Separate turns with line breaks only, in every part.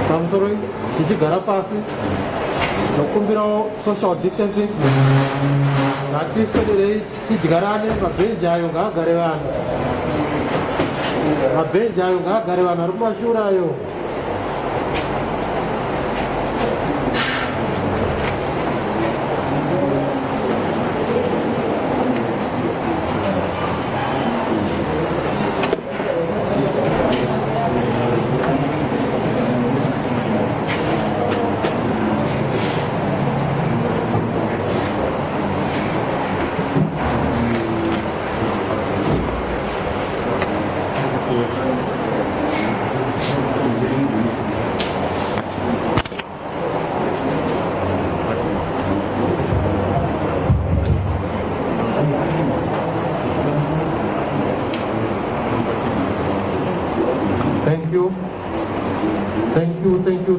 Tamsoroi, iji garapasi, lokumbiro social distancing. Natis ko dire iji garane mabe jayunga garewan rumah shurayo.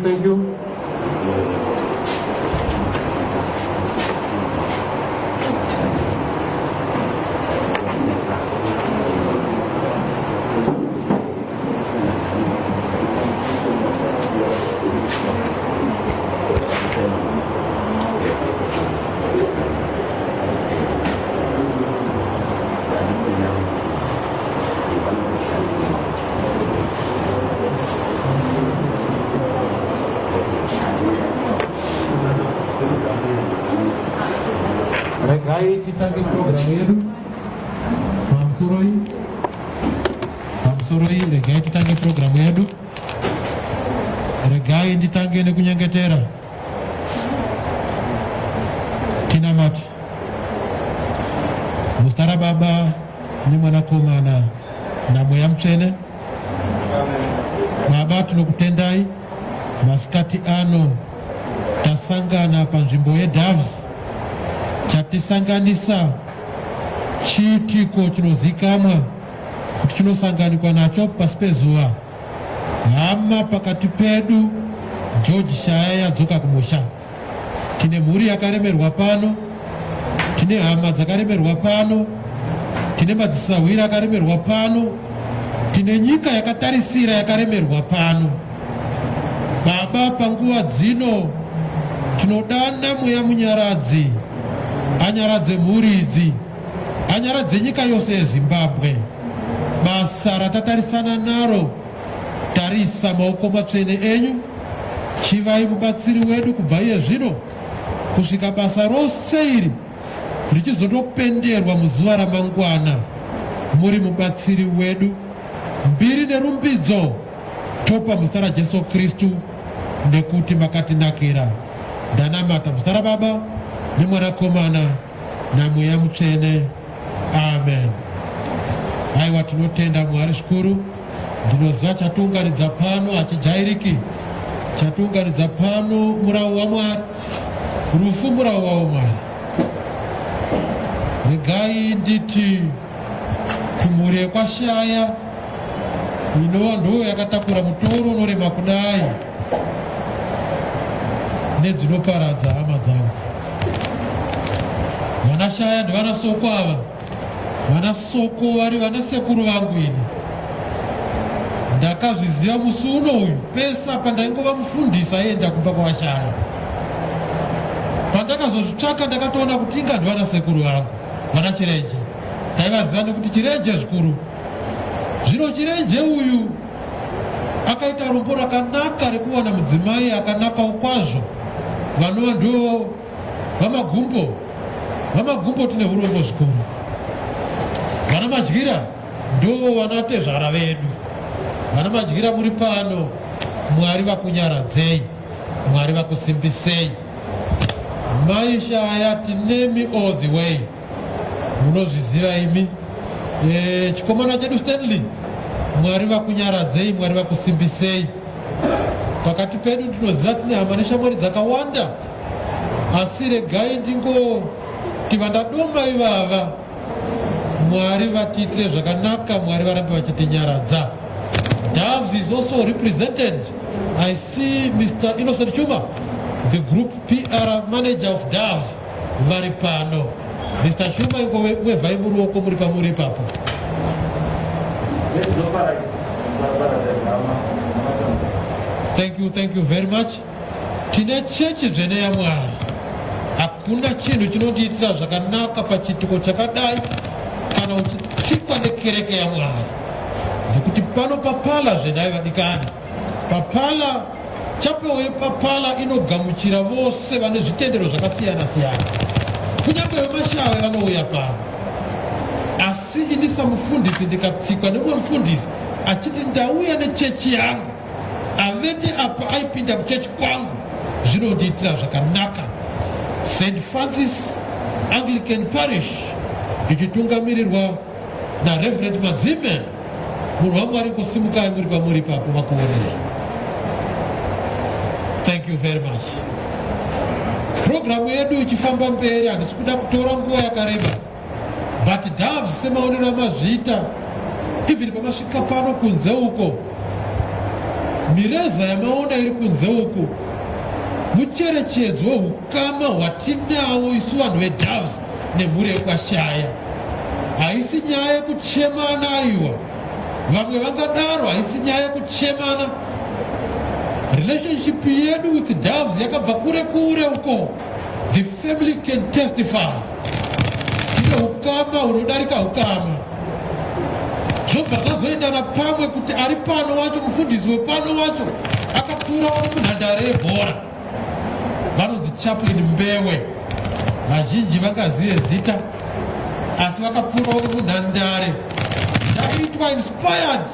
Thank you. Regai kita ke program itu, Tamsuroi, regai kita ke program itu, regai di tangga ni punya ketera, kinamati, mustara baba ni mana komana, namu yang cene, baba tunukutendai, maskati ano, tasanga na panjimboye Davs. Chatisanganisa chitiko chinozikamwa kuti chinosanganikwa nacho pasi pezuva. Hama pakati pedu George Shaya yadzoka kumusha. Tine mhuri yakaremerwa pano, tine hama dzakaremerwa pano, tine madzisawiri akaremerwa pano, tine nyika yakatarisira yakaremerwa pano. Baba, panguva dzino tinodana mweya munyaradzi anyaradze mhuri idzi, anyaradze nyika yose yeZimbabwe. Basa ratatarisana naro, tarisa maoko matsvene enyu, chivai mubatsiri wedu kubva iye zvino kusvika basa rose iri richizondopenderwa muzuva ramangwana. Muri mubatsiri wedu, mbiri nerumbidzo topa muzita raJesu Kristu nekuti makatinakira. Ndanamata muzita raBaba neMwanakomana naMweya Mutsvene. Amen. Aiwa, tinotenda Mwari zvikuru. Ndinoziva chatiunganidza pano hachijairiki. Chatiunganidza pano murau waMwari, rufu murau waMwari. Regai nditi kumhuri yekwashaya inova ndo yakatakura mutoro unorema kudai nedzinoparadza hama dzavo. Vanashaya ndivana soko ava, vana soko vari vana sekuru vangu ini. ndakazviziva musi uno uyu pesa pandaingova mufundisi aenda kumba kwavashaya. Pandakazozvitsvaka ndakatoona kuti inga ndivana sekuru vangu vana Chirenje. Ndaivaziva nekuti Chirenje zvikuru. Zvino Chirenje uyu akaita rombo rakanaka rekuwana mudzimai akanakawo kwazvo vanova ndo vamagumbo. Vamagumbo tine urombo zvikuru. Vana Madyira ndo vanatezvara vedu. Vana Madyira muri pano, Mwari vakunyaradzei, Mwari vakusimbisei. Maisha tinemi all the way. Munozviziva imi. Chikomana chedu Stanley, Mwari vakunyaradzei, Mwari vakusimbisei. Pakati pedu ndinoziva tine hama neshamwari dzakawanda. Asi regai ndingoti vandadoma ivava. Mwari vatiitire zvakanaka, Mwari varambe vachitinyaradza. Doves is also represented. I see Mr. Innocent Chuma, the group PR manager of Doves, vari pano. Mr. Chuma wevai muruoko muri pamuri papo. Thank you very much. Tine chechi dzvene yaMwari. Hakuna chinhu chinotiitira zvakanaka pachitiko chakadai kana uchitsikwa nekereke yaMwari. Nekuti pano papala zvedai vadikani. Papala chapewo yepapala inogamuchira vose vane zvitendero zvakasiyana siyana. Kunyange vemashawe vanouya pano. Asi ini samufundisi ndikatsikwa nemumwe mufundisi achiti ndauya nechechi yangu. Avete apa aipinda kuchechi kwangu. Zvinondiitira zvakanaka. St. Francis Anglican Parish ichitungamirirwa na Reverend Madzime. Munhu waMwari kusimukai muri pamuri papo vakuonera. Thank you very much. Programu yedu ichifamba mberi handisi kuda kutora nguva yakareba. But Doves semaonera mazvita. Even pamasvika pano kunze uko. Mireza yamaona iri kunze uko. Mucherechedzo hukama hwatinawo isu vanhu veDoves nemhuri yekwashaya. Haisi nyaya yekuchemana aiwa. Vamwe vangadaro haisi nyaya yekuchemana. Relationship yedu with Doves yakabva kure kure uko. The family can testify. Ine hukama hunodarika hukama. Zvobva zvazoendana pamwe kuti ari pano wacho mufundisi wepano wacho akapfuura wani munhandare yebhora. Vanonzi Chaplain Mbewe. Vazhinji vakazive zita asi vakapfuura wani munhandare. Ndaitwa inspired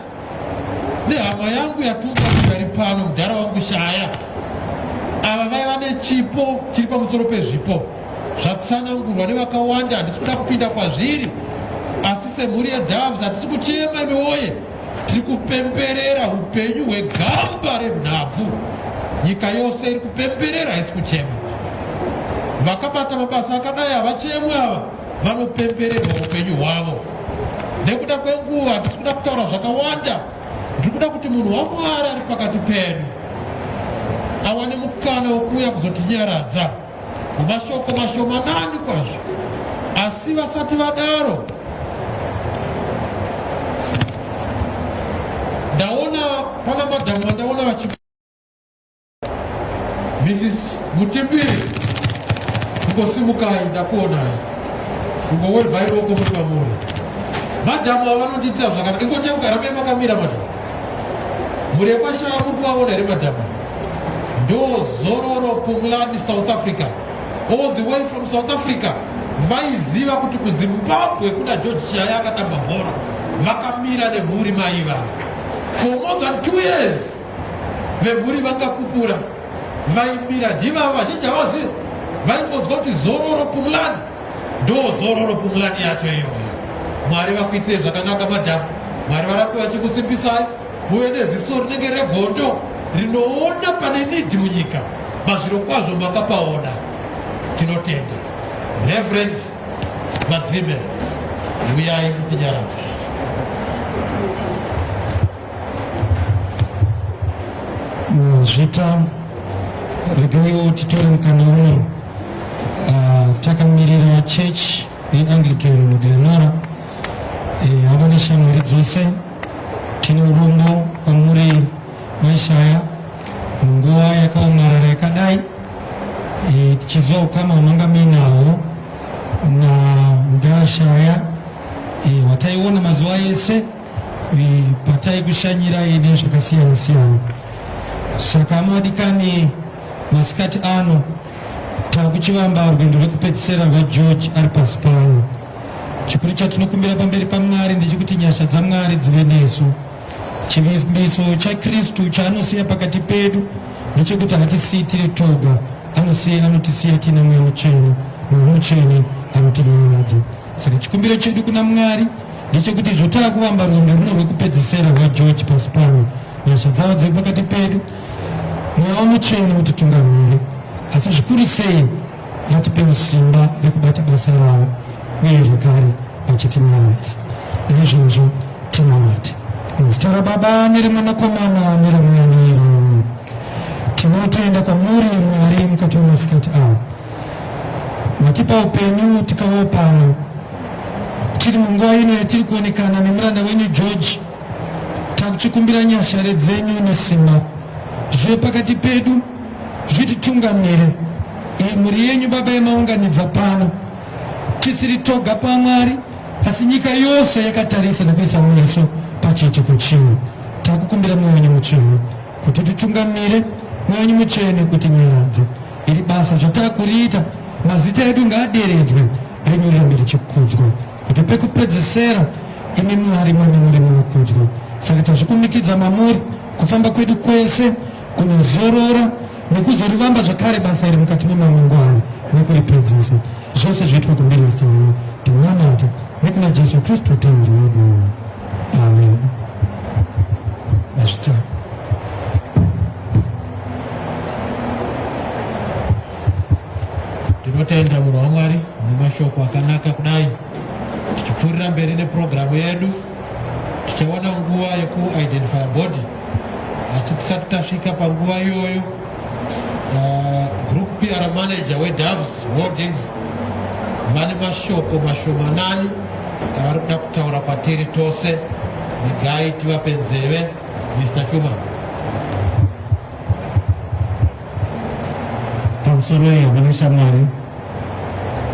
nehama yangu yatunga kugari pano mudhara wangu Shaya. Ava vaiva nechipo chiri pamusoro pezvipo zvatsanangurwa nevakawanda. Handisi kuda kupinda kwazviri, asi semhuri yeDoves hatisi kuchema imiwoye. Tiri kupemberera upenyu hwegamba renhabvu. Nyika yose iri kupemberera, haisi kuchema. Vakabata mabasa akadai havachemwe ava, vanopembererwa upenyu hwavo. Nekuda kwenguva handisi kuda kutaura zvakawanda. Ndiri kuda kuti munhu waMwari ari pakati pedu awane mukana wokuuya kuzotinyaradza mumashoko mashomanani kwazvo. Asi vasati vadaro, ndaona pana madhamu vandaona vachi Mrs. Mutimbiri kungosimukai ndakuonai kungowevhai roko muri pamuri. Madhamu ava vanondiitira zvakanaka. Ingochemugara makamira madhamu. Muri yekwashaya muri kuvaona here madhamu. Ndo Zororo Pumlani, South Africa. All the way from South Africa. Vaiziva kuti kuZimbabwe kuna George Shaya akatamba bhora. Vakamira nemhuri maiva. For more than 2 years. Vemhuri vakakukura. Vaimira ndivava vazhinji havazivi. Vaingonzwa kuti Zororo Pumlani. Ndo Zororo Pumlani yacho iyoyo. Mwari vakuitire zvakanaka madhamu. Mwari varambe vachikusimbisai. Muve neziso rinenge regondo rinoona pane nidhi munyika. Mazviro kwazvo makapaona. Tinotenda. Reverend Madzime, uyai kutinyaradza.
Zvita regaiwo titore mukana uno takamirira Church yeAnglican Mudhemara havane shamwari dzose tine urombo kwamuri maishaya munguva yakaomarara yakadai tichiziva ukama hunanga muinawo naMudharashaya wataiona mazuva ese patai kushanyirai nezvakasiyana siyana. Saka madikani masikati ano takuchivamba rwendo rwekupedzisira rwaGeorge ari pasi pano. Chikuru chatinokumbira pamberi paMwari ndechekuti nyasha dzaMwari dzive nesu. Chivimbiso chaKristu chaanosiya pakati pedu ndechekuti hatisiyi tiri toga, anotisiya tina mweya mutsvene, mweya mutsvene anotinyaradza. Saka chikumbiro chedu kuna Mwari ndechekuti zvotaakuvamba rwendo runo rwekupedzisira rwaGeorge pasi pano, nyasha dzavo dziri pakati pedu, mweya mutsvene mutitungamire, asi zvikuru sei vatipewo simba rekubata basa ravo uye zvakare vachitinyaradza. Naizvozvo tinamate muzita raBaba nereMwanakomana nereMweya Mutsvene. Tinotenda kwamuri Mwari mukati memasikati avo, matipa upenyu tikawo pano tiri munguva ino yatiri kuonekana nemuranda wenyu George. Takuchikumbira nyasha dzenyu nesimba zvive pakati pedu, zvititungamire. Mhuri yenyu Baba yemaunganidza pano, tisiri toga paMwari asi nyika yose yakatarisa nekuisa meso pachiitiko chino. Takukumbira mweya wenyu mutsvene kuti titungamire, mweya wenyu mutsvene kuti nyaradze. Iri basa zvatakuriita, mazita edu ngaaderedzwe, renyu rirambe richikudzwa, kuti pekupedzisira imi Mwari muri munokudzwa. Saka tazvikumikidza mamuri kufamba kwedu kwese kunozorora nekuzorivamba zvakare basa iri mukati memamangwana nekuripedzisa. Zvose zviitwa kumberi zita renyu tinonamata nekuna Jesu Kristu tenzi wedu. Amen. Mazvita
tinotenda munhu waMwari nemashoko akanaka kudai. Tichipfuurira mberi nepurogiramu yedu, tichawana nguva yekuidentify body, asi tisati tasvika panguva iyoyo group PR manager weDoves Holdings vane mashoko mashomanani avari kuda kutaura kwatiri tose. Negai tivape nzeve. Mr. Chuma.
pamusoro yeHamaneshambari,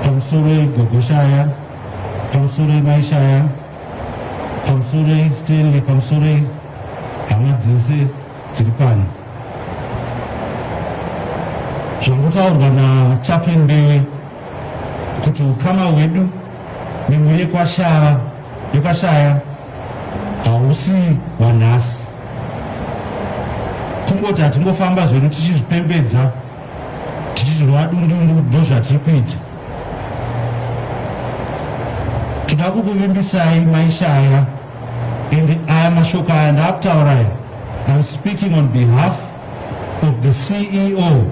pamusoro yeGogoshaya, pamusoro yeMaishaya, pamusoro yeStanley, pamusoro yehama dzese dziri pano, zvangotaurwa naChaplain Mbewe kuti ukama hwedu nemhuri yekwashaya hausi hwanhasi. Kungoti hatingofamba zvedu tichizvipembedza tichizvirwa dundundu, ndozvatiri kuita. Toda kukuvimbisai Maishaya, ende aya mashoko aya ndaakutaura. I'm speaking on behalf of the CEO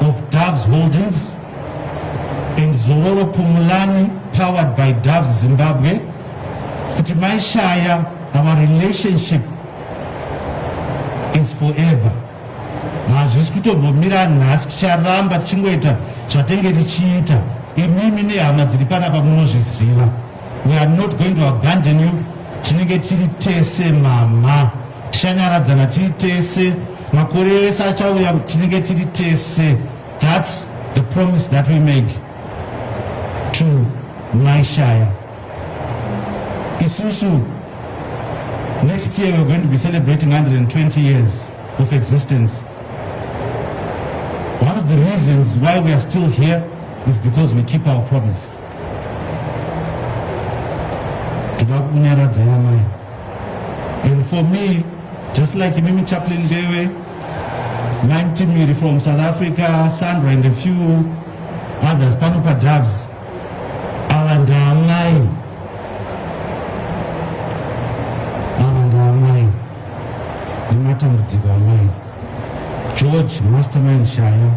of Doves Holdings and Zororo Pumulani, powered by Doves Zimbabwe, kuti Maishaya, our relationship is forever. Hazvisi kutombomira nhasi, ticharamba tichingoita zvatenge tichiita. Imimi nehama dziri panapa munozviziva. We are not going to abandon you. Tinenge tiri tese mama, tichanyaradzana tiri tese, makore ese achauya tinenge tiri tese. That's the promise that we make to Maishaya. Isusu, next year we're going to be celebrating 120 years of existence. One of the reasons why we are still here is because we keep our promise. And for me, just like Mimi Chaplain Mbewe, Manti Miri from South Africa, Sandra and a few others, Panupa Doves, Alandamai, George Mastermind Shaya,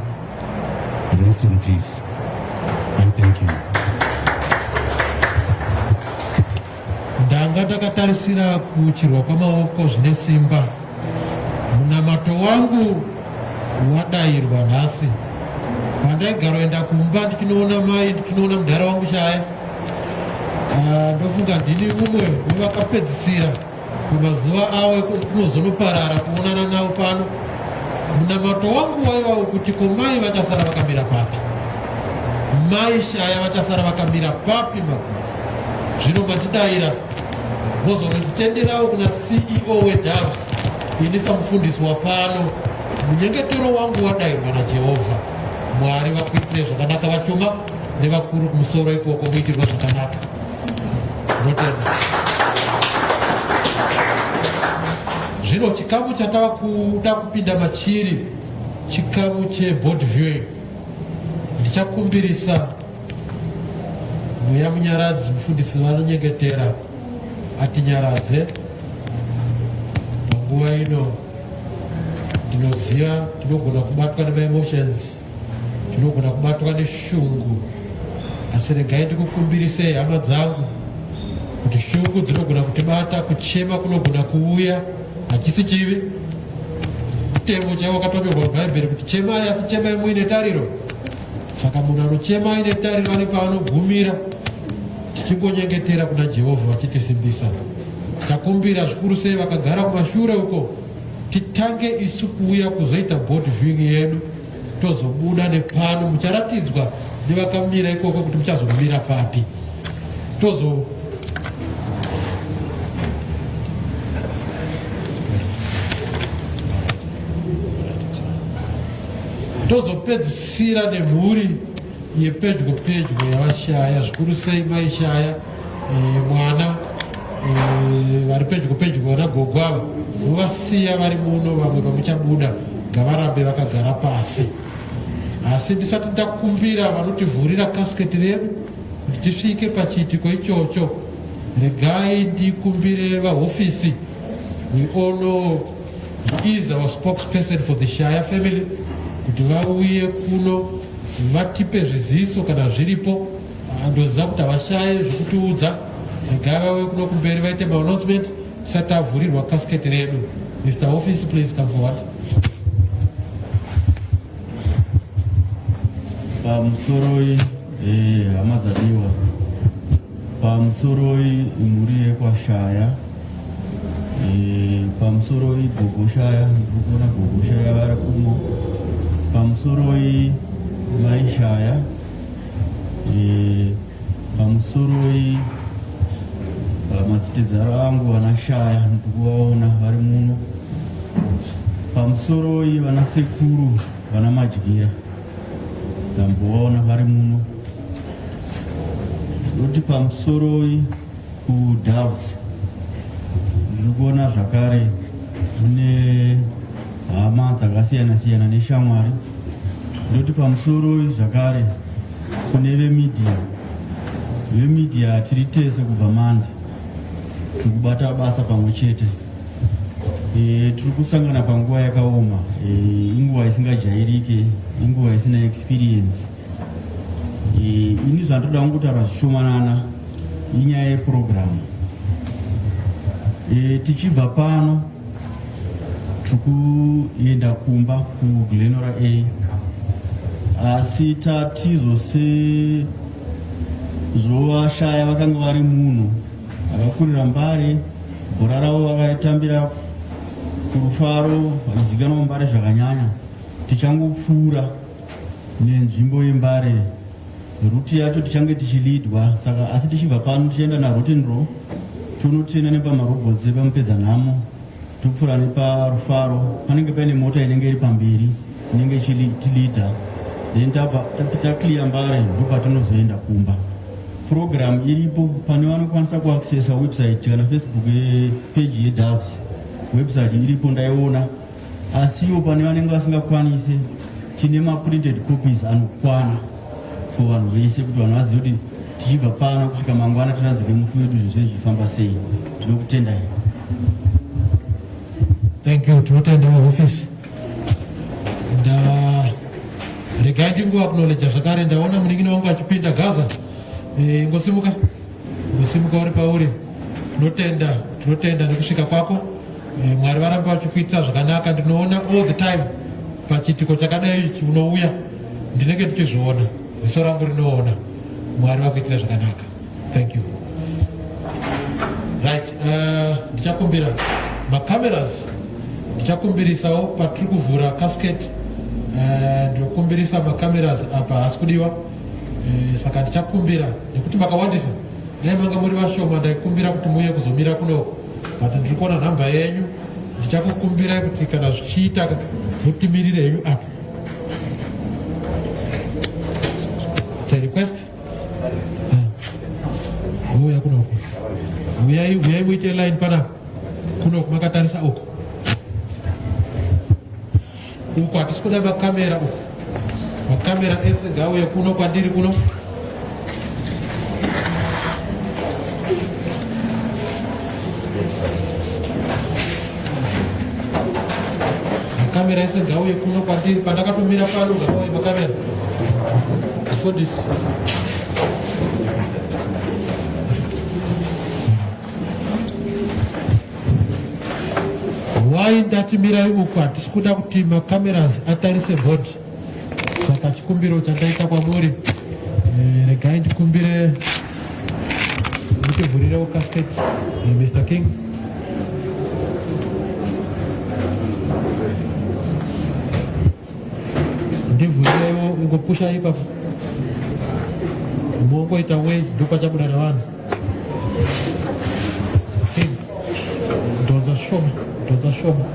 rest in peace. And thank you.
Ndanga takatarisira kuchirwa kwamaoko zvine simba. Munamato wangu wadairwa nhasi. Pandaigaroenda kumba ndichinoona mai, ndichinoona mudhara wangu Shaya, ndofunga ndini umwe wevakapedzisira kumazuva awo ekuzonoparara kuonana nawo pano. Munamato wangu waiwawo kuti komai vachasara vakamira papi, mai Shaya vachasara vakamira papi makuru. Zvino matidayira mozonditenderawo kuna CEO weDoves, inisa mufundisi wapano. Munyengetero wangu wadayirwa naJehovha. Mwari vakuitire zvakanaka vachoma nevakuru kumusoro ikoko muitirwa zvakanaka. Notenda. Zvino chikamu chatava kuda kupinda machiri, chikamu cheboard viewing. Ndichakumbirisa Mweya Munyaradzi, mufundisi vanonyengetera, atinyaradze. Panguva ino ndinoziva tinogona kubatwa nemaemotions, tinogona kubatwa neshungu, asi regai ndikukumbirise hama dzangu kuti shungu dzinogona kutibata, kuchema kunogona kuuya, hachisi chivi. Mutemo chaiwo wakatonyorwa mubhaibheri kuti chemai, asi chemai muine tariro. Saka munhu anochema aine tariro ane paanogumira. Tichingonyengetera kuna Jehovha vachitisimbisa. Takumbira zvikuru sei vakagara kumashure uko, titange isu kuuya kuzoita board viewing yedu, tozobuda nepano mucharatidzwa nevakamira ikoko kuti muchazomira papi. Tozopedzisira nemhuri yepedyo yavashaya, zvikuru sei mai Shaya, mwana vari pedyo nagogo ava, vovasiya vari muno, vamwe vamuchabuda ngavarambe vakagara pasi. Asi ndisati ndakumbira vanotivhurira kasiketi redu kuti tisvike pachiitiko ichocho, regai ndikumbire vahofisi. We all know he is our spokesperson for the Shire family, kuti vauye kuno vatipe zviziso kana zviripo. Ndoziva kuti havashaye zvekutiudza. Regai vauye kuno kumberi vaite maannouncement tisati tavhurirwa kasiketi redu. Mr. Office, please come forward.
Pamusoroi hama dzadiwa, pamusoroi mhuri yekwashaya, pamusoroi gogo Shaya, ndikuona gogo Shaya vari kuno, pamusoroi mai Shaya, pamusoroi madzitedzaro angu vana Shaya ndikuvaona vari muno, pamusoroi vana sekuru vana Madyira ndambovaona vari muno. Noti pamusoroi kuDoves ndirikuona zvakare mune hama dzakasiyana siyana neshamwari. Noti pamusoroi zvakare kune vemedia tiri tese kubva mandi, tiri kubata basa pamwe chete. Tiri kusangana panguva yakaoma, inguva isingajairike, inguva isina experience. Ini zvandoda kutaura zvishomanana inyaya yeprogramu. Tichibva pano tiri kuenda kumba kuGlenora A, asi tatizose zovashaya vakanga vari muno vakakurira mbare, bhora ravo vakaritambira kurufaro, vachizikanwa mbare zvakanyanya. Tichangopfuura nenzvimbo yembare, ruti yacho tichange tichilidwa. Saka asi tichibva pano tichienda naRotten Row, tonotrena nepamarobhotsi pamupedza nhamo, topfuura neparufaro. Panenge paine mota inenge iri pamberi inenge ichitilida, then tapita clear mbare ndopatinozoenda kumba. Program iripo, pane vanokwanisa kuaccessa website kana Facebook page yeDoves. Website iripo ndaiona, asiwo pane vanenge vasingakwanise tine maprinted copies anokwana for vanhu vese kuti vanhu vazive kuti tichibva pano kusvika mangwana tirazike mufu wedu zvese zvichifamba sei. Tinokutendai.
Thank you. Tinotenda office. Regai ndingo acknowledge zvakare. Ndaona muningi wangu achipinda Gaza. Ngosimuka uri pauri. Tinotenda nekusvika kwako. Mwari varamba vachikuitira zvakanaka. Ndinoona all the time pachiitiko chakadai ichi unouya, ndinenge ndichizviona, ziso rangu rinoona. Mwari vakuitira zvakanaka. Thank you. Right. ndichakumbira macameras ndichakumbirisawo patiri kuvhura casket ndinokumbirisa macameras apa haasi kudiwa saka ndichakumbira nekuti makawandisa dai manga muri vashoma ndaikumbira kuti muuye kuzomira kunoko but ndiri kuona nhamba yenyu ndichakukumbirai kuti kana zvichiita mutimirire henyu apa. It's a request. Uya kunoko uyai muite line pana kunoko makatarisa uko hatisi kuda makamera uko, makamera ese ngauye kuno kwandiri kuno. Makamera ese ngauye kuno kwandiri pandakatomira pano ngauye makamera for this. Why ndatimirai uku hatisi kuda kuti macameras atarise bhodhi, saka chikumbiro chandaita kwamuri regai ndikumbire muchivhurirewo casket Mr. King. Ndivhurirewo ingopusha ipapo mongoita wei ndopachabuda navanhu. Ndonza shoma ndonza shoma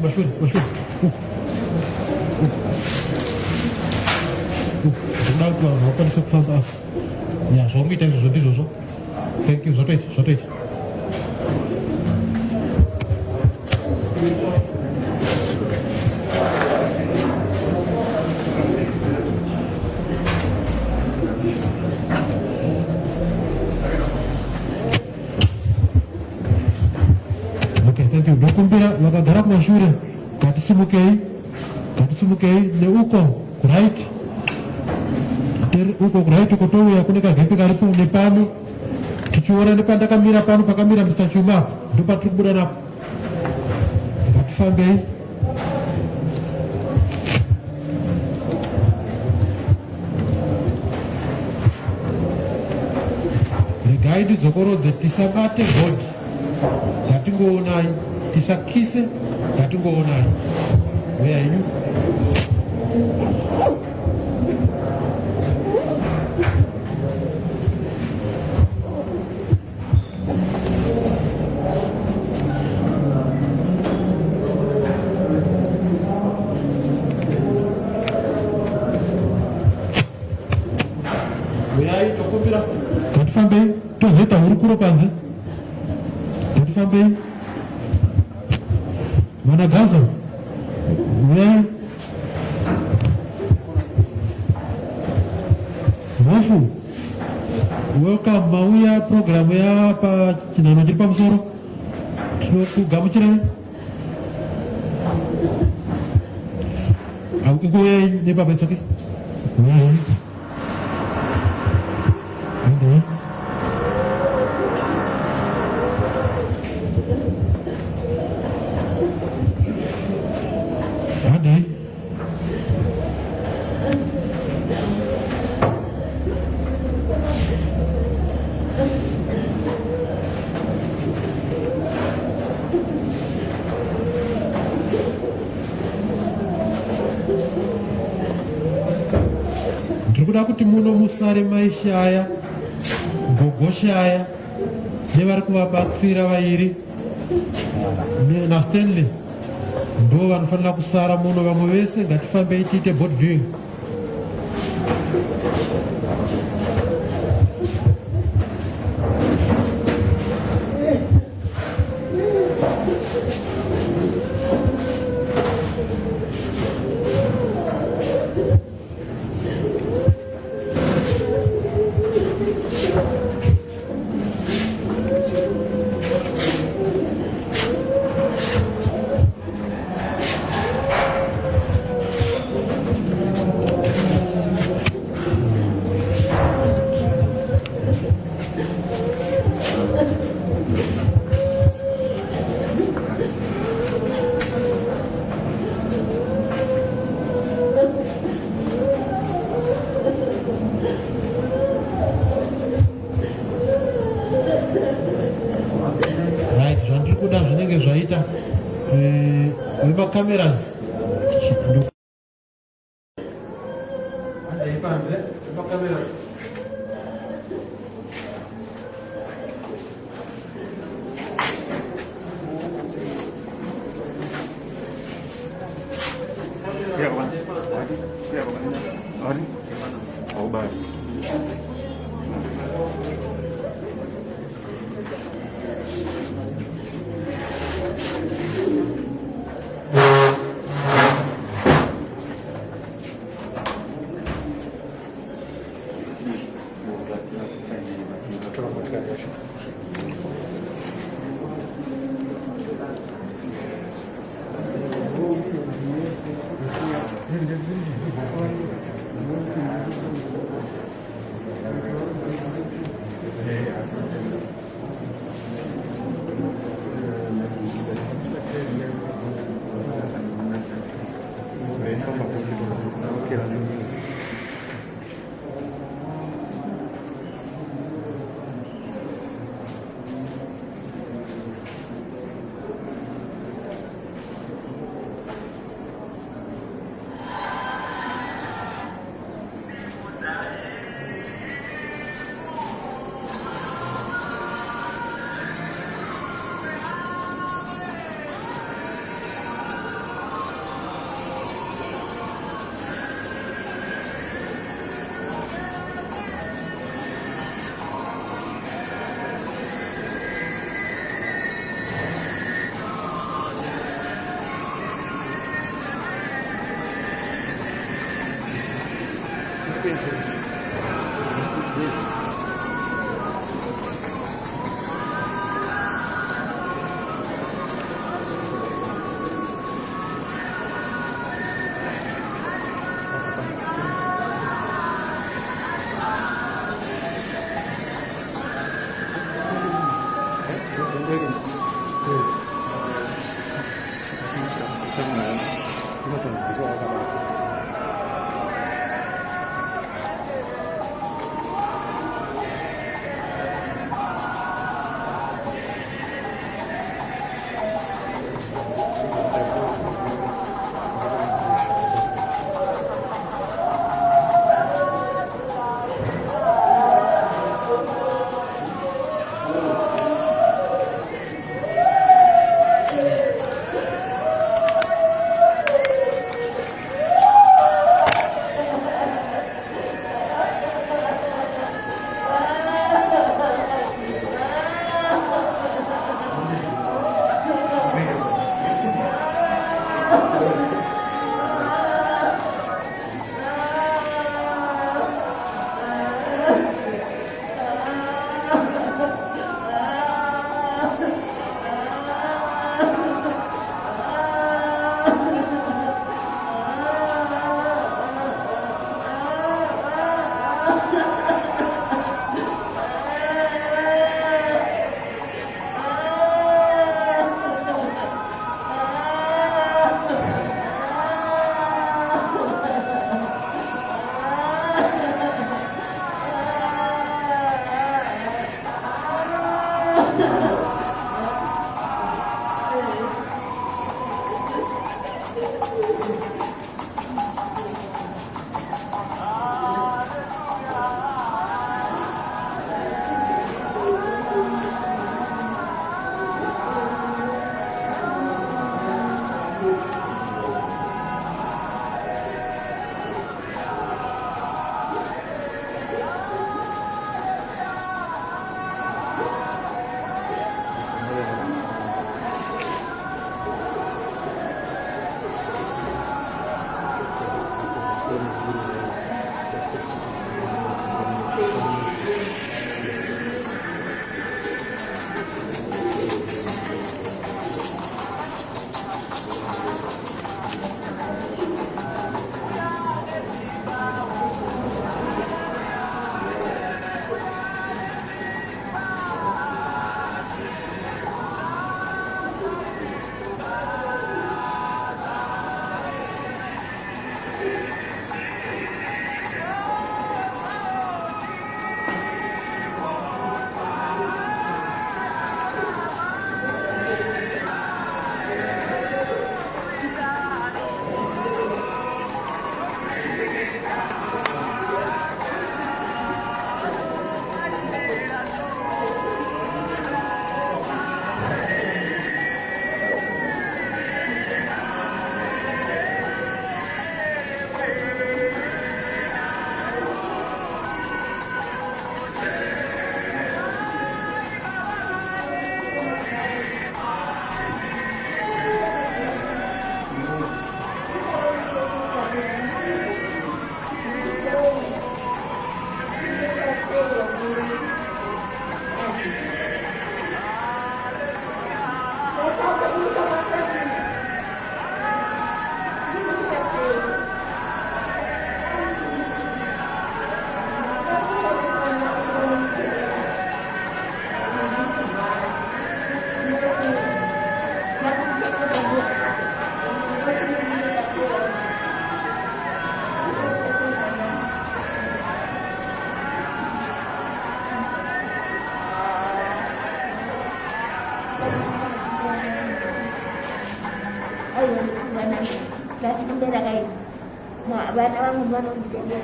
mashure ndoda kuti vanhu vakwanise kufamba apa. Ya zvamuita izvozvo ndizvozvo. Thank you. Zvatoita. Ndokumbira vakagara kumashure ngatisimukei neuko kuraiti uko touya kune kagepi karipo nepano tichiona nepandakamira pano pakamira Mr. Chuma ndopatiri kubuda napo. Ngatifambei. Regai ndidzokorodze tisabate bhodhi, ngatingoonai, tisakise, ngatingoonai. Weya henyu. Weyai tokumbira. Ngatifambei, tozoita hurukuro panze. Ngatifambei. Mana Gaza. Weyai. Mwafu. Welcome mauya program ya pa chinano chiri pamusoro. Tinokugamuchirai. Ingoyai nebaba, it's okay. Weyai. Ndikuda kuti muno musare maishaya, gogoshaya, nevari kuvabatsira vairi naStanley ndo vanofanira kusara muno. Vamwe vese ngatifambei tiite board viewing. cameras.
Nasembera kai. Bana wangu bwana mtendea.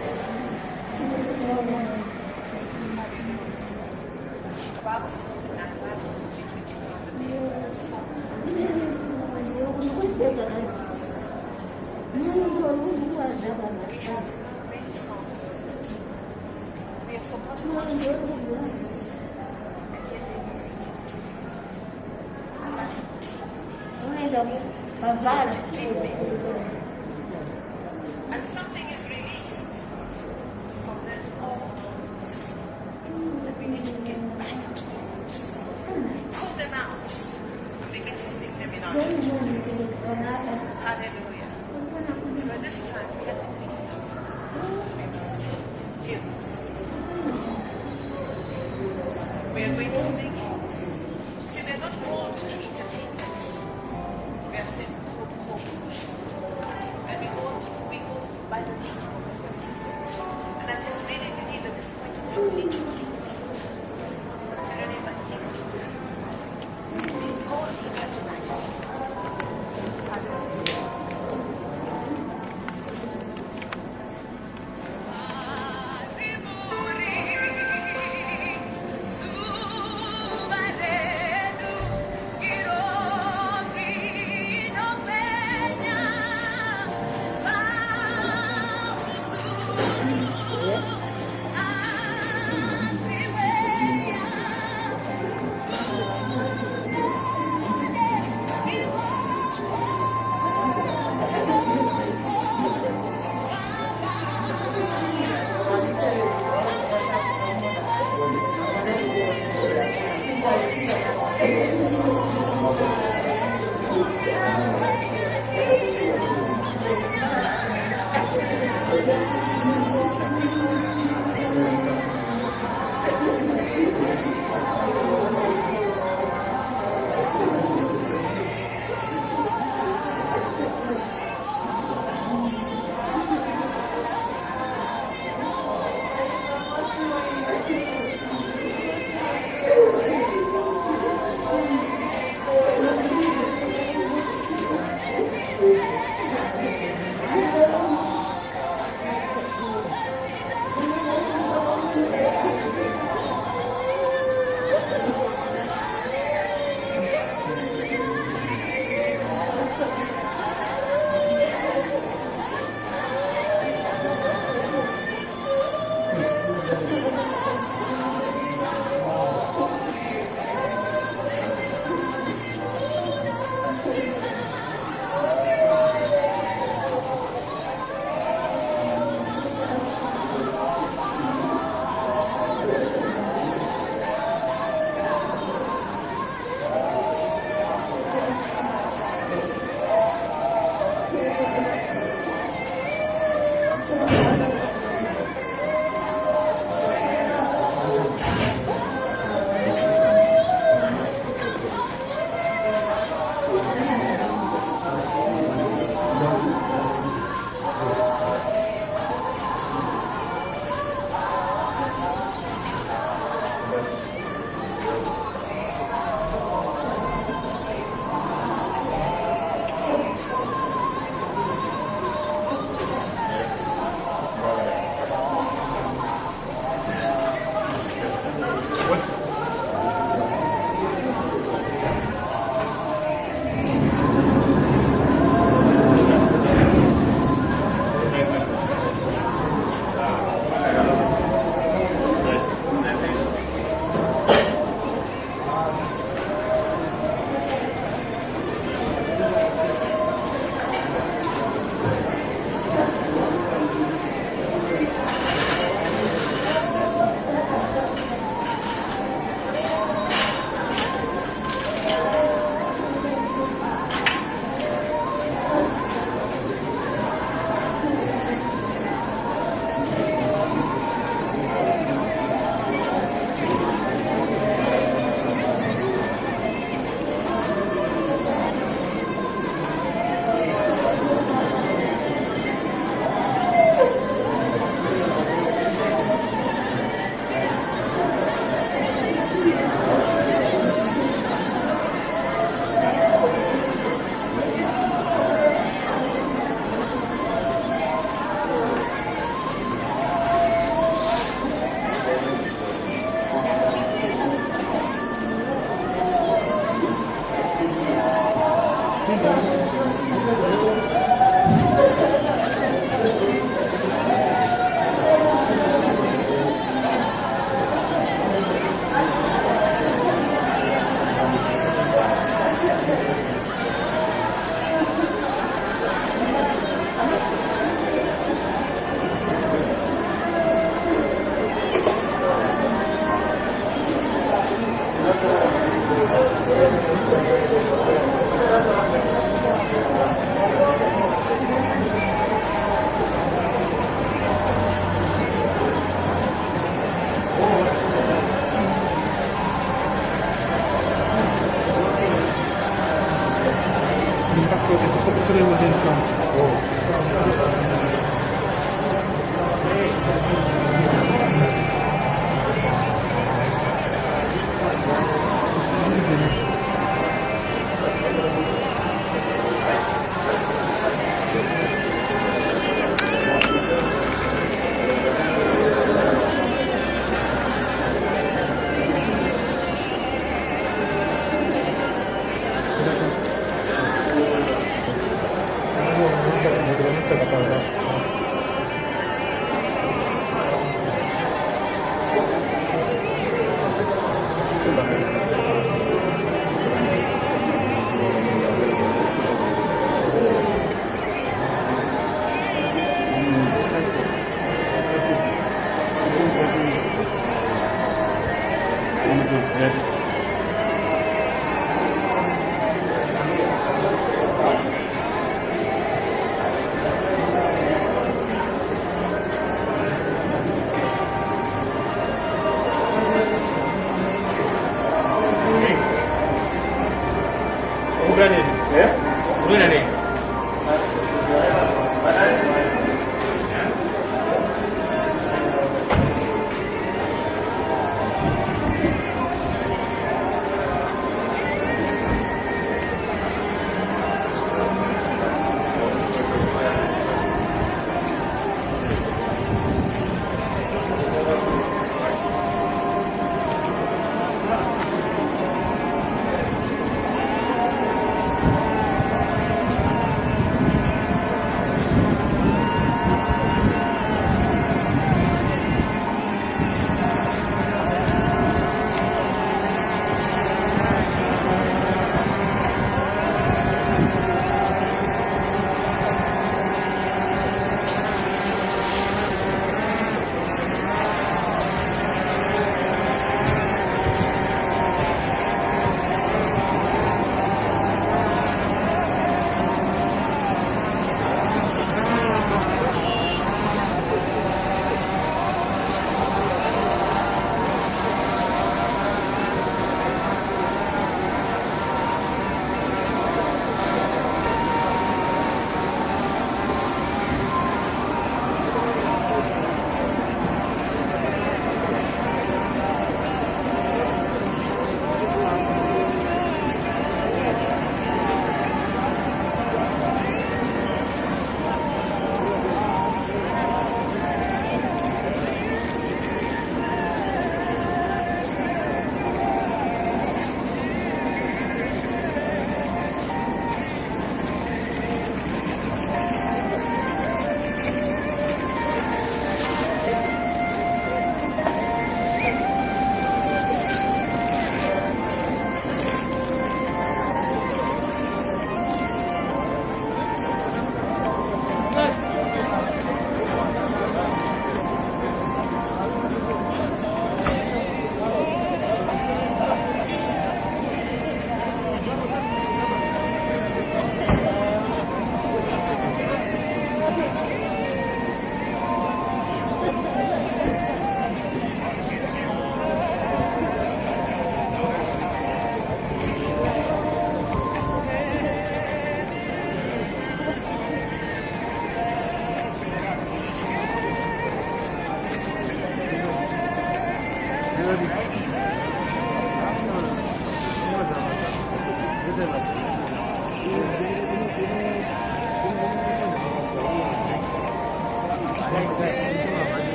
And something is released from those old wounds that we need to get back to. Pull them out and begin to sing them in our churches. Hallelujah. So this time, let the peace come. Let us sing hymns. We are going to sing hymns. See, they're not called to entertainment. We are saying, and we go by the lead of the Holy Spirit. And I just really believe at this point of time, we need to do it. I don't even think. Go deeper tonight. Hallelujah.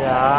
Ya.